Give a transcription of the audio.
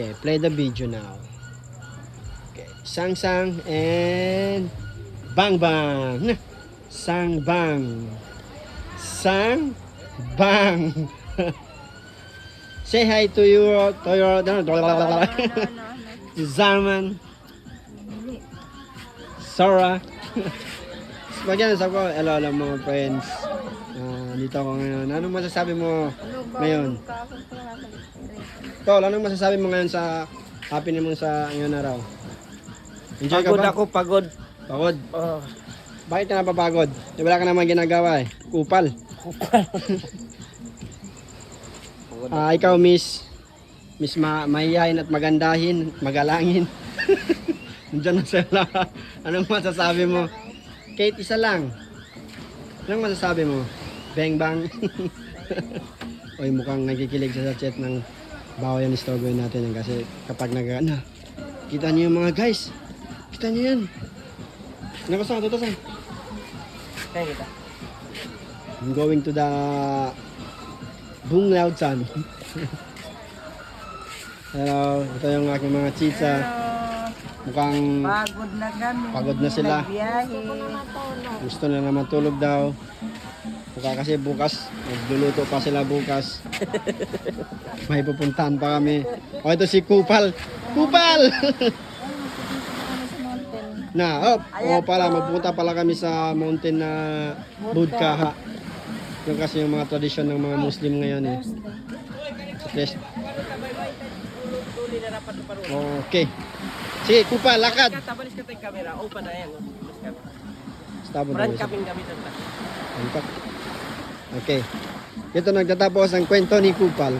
Okay, play the video now. Okay, sang sang and bang bang. Sang bang. Sang bang. Say hi to your to Zaman, Sarah. Bagyan sa ko, hello mga friends. Dito ako ngayon. Anong masasabi mo ngayon? Tol, anong masasabi mo ngayon sa happening mo sa ngayon araw? Enjoy ka Pagod ba? ako, pagod. Pagod? Oh, Bakit ka napapagod? Di wala ka naman ginagawa eh. Kupal. Ikaw miss mahihayin at magandahin, magalangin. Nandiyan na sila. Anong masasabi mo? Kate, isa lang. Anong masasabi mo? Bang bang. Oy, mukhang nagkikilig sa chat ng bawal yan istorboy natin yan kasi kapag kita niyo yung mga guys. Kita niyo yan. Nakasama to saan? kaya kita. I'm going to the Bung Lao San. Hello, ito yung aking mga chicha. Mukhang Pagod na kami. Pagod na sila. Nagbiyahe. gusto na naman tulog daw. Mukha kasi bukas, magluluto pa sila bukas. May pupuntahan pa kami. O ito si Kupal. Kupal! Pala, magpunta pala kami sa mountain na Budkaha. Yung kasi yung mga tradisyon ng mga Muslim ngayon eh. Yes. Okay. Sige, Kupal, lakad. Tabalis ka tayong camera. Open na yan. Stabo na. Brand kaming gamitan ba? Okay. Ito nagtatapos ang kwento ni Kupal.